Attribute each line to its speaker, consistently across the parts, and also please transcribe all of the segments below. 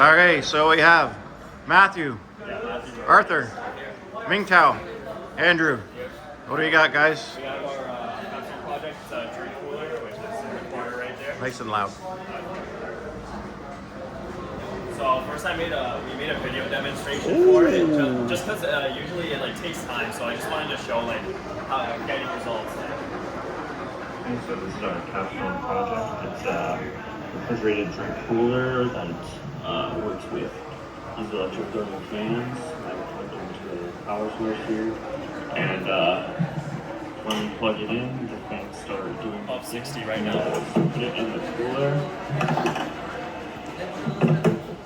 Speaker 1: Okay, so we have Matthew, Arthur, Mingtao, Andrew. What do you got, guys?
Speaker 2: We have our custom project, drink cooler, which is in the corner right there.
Speaker 1: Nice and loud.
Speaker 2: So first we made a video demonstration for it, just because usually it takes time. So I just wanted to show how getting results.
Speaker 3: Okay, so this is our capstone project. It's a refrigerated drink cooler that works with these electric thermal fans. I will plug into the power source here. And when you plug it in, the fans start doing
Speaker 2: Up 60 right now.
Speaker 3: Put it in the cooler.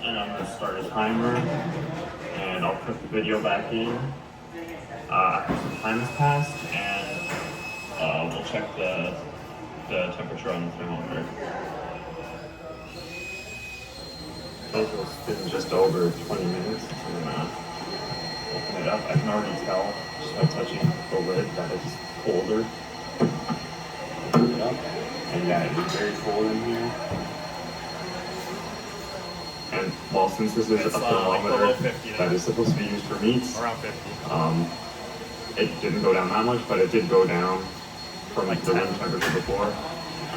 Speaker 3: And I'm going to start a timer. And I'll put the video back in after some time has passed. And we'll check the temperature on the thermometer. It's been just over 20 minutes. I'm gonna open it up. I can already tell just by touching the lid that it's colder. Open it up, and yeah, it's very cold in here. And well, since this is a thermometer that is supposed to be used for meats,
Speaker 2: around 50.
Speaker 3: It didn't go down that much, but it did go down from the room temperature before.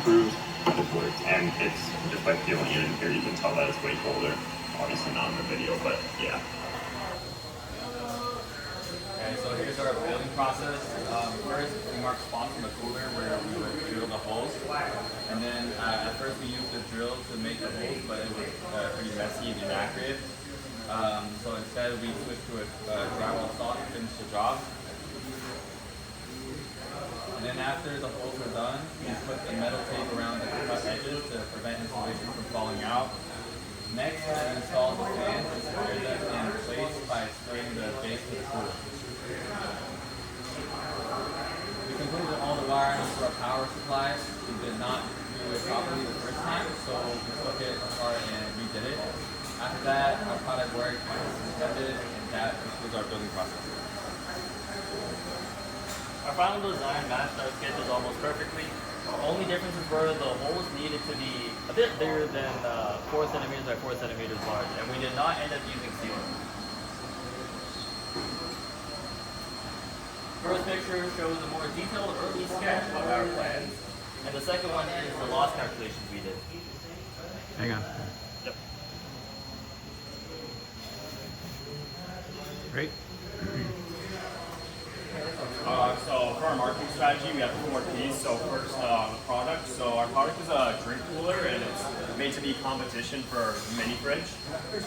Speaker 3: Proves it works, and it's just by feeling it in here, you can tell that it's way colder. Obviously not in the video, but yeah.
Speaker 2: Okay, so here's our building process. First, we mark spots in the cooler where we would drill the holes, and then at first we used the drill to make the holes, but it was pretty messy and inaccurate. So instead, we switched to a drywall saw to finish the job. And then after the holes are done, we put the metal tape around the cut edges to prevent insulation from falling out. Next, we install the fans and secure them in place by securing the base of the cooler. We completed all the wiring to our power supply. We did not do it properly the first time, so we took it apart and redid it. After that, our product worked as intended, and that concludes our building process. Our final design matched our sketches almost perfectly. The only differences were the holes needed to be a bit bigger than 4 centimeters by 4 centimeters large, and we did not end up using sealant. First picture shows a more detailed early sketch of our plans, and the second one is the loss calculations we did.
Speaker 1: Hang on.
Speaker 2: Yep.
Speaker 1: Great.
Speaker 2: So for our marketing strategy, we have 4 P's. So first, the product. So our product is a drink cooler, and it's made to be competition for mini fridge.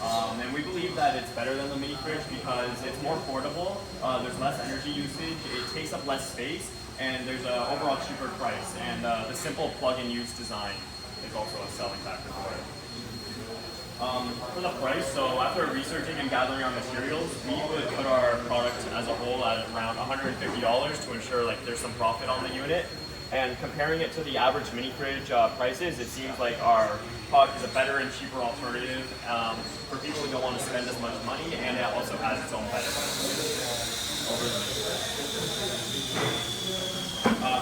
Speaker 2: And we believe that it's better than the mini fridge because it's more portable. There's less energy usage. It takes up less space, and there's an overall cheaper price. And the simple plug-and-use design is also a selling factor for it. For the price, so after researching and gathering our materials, we would put our product as a whole at around $150 to ensure there's some profit on the unit. And comparing it to the average mini fridge prices, it seems like our product is a better and cheaper alternative for people who don't want to spend as much money, and it also has its own benefits.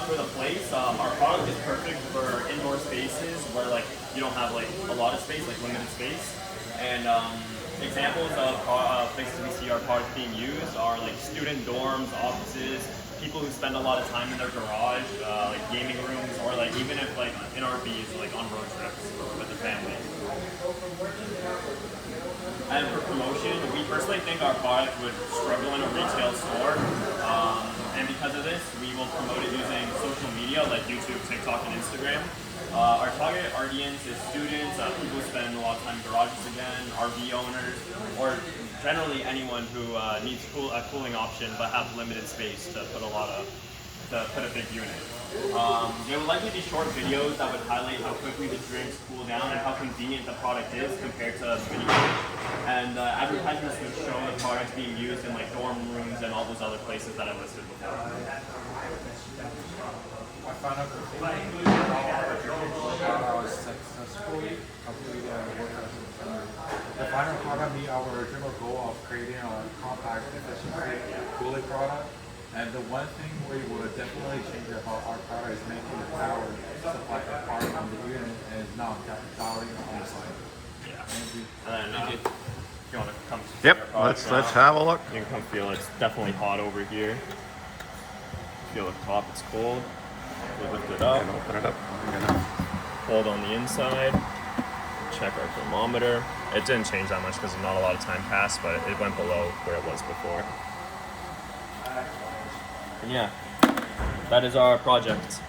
Speaker 2: For the place, our product is perfect for indoor spaces where you don't have a lot of space, limited space. And examples of places we see our product being used are student dorms, offices, people who spend a lot of time in their garage, gaming rooms, or even if in RVs, on road trips with the family. And for promotion, we personally think our product would struggle in a retail store. And because of this, we will promote it using social media like YouTube, TikTok, and Instagram. Our target audience is students, people who spend a lot of time in garages again, RV owners, or generally anyone who needs a cooling option but have limited space to put a big unit. There will likely be short videos that would highlight how quickly the drinks cool down and how convenient the product is compared to mini fridge. And advertisements would show the product being used in dorm rooms and all those other places that I listed before.
Speaker 4: I found out that our successfully completed the final product meet our general goal of creating a compact, efficient cooling product. And the one thing we would definitely change about our product is making the power supply apart from the unit and not dialing on the side.
Speaker 2: Yeah. Yeah. And then if you want to come see our
Speaker 1: Yep.
Speaker 2: products
Speaker 1: Let's
Speaker 2: now,
Speaker 1: have a look.
Speaker 2: you can come feel it. It's definitely hot over here. Feel the top, it's cold. We lift it up,
Speaker 1: And open it up. I'm gonna-
Speaker 2: hold on the inside, check our thermometer. It didn't change that much because not a lot of time passed, but it went below where it was before. And yeah, that is our project.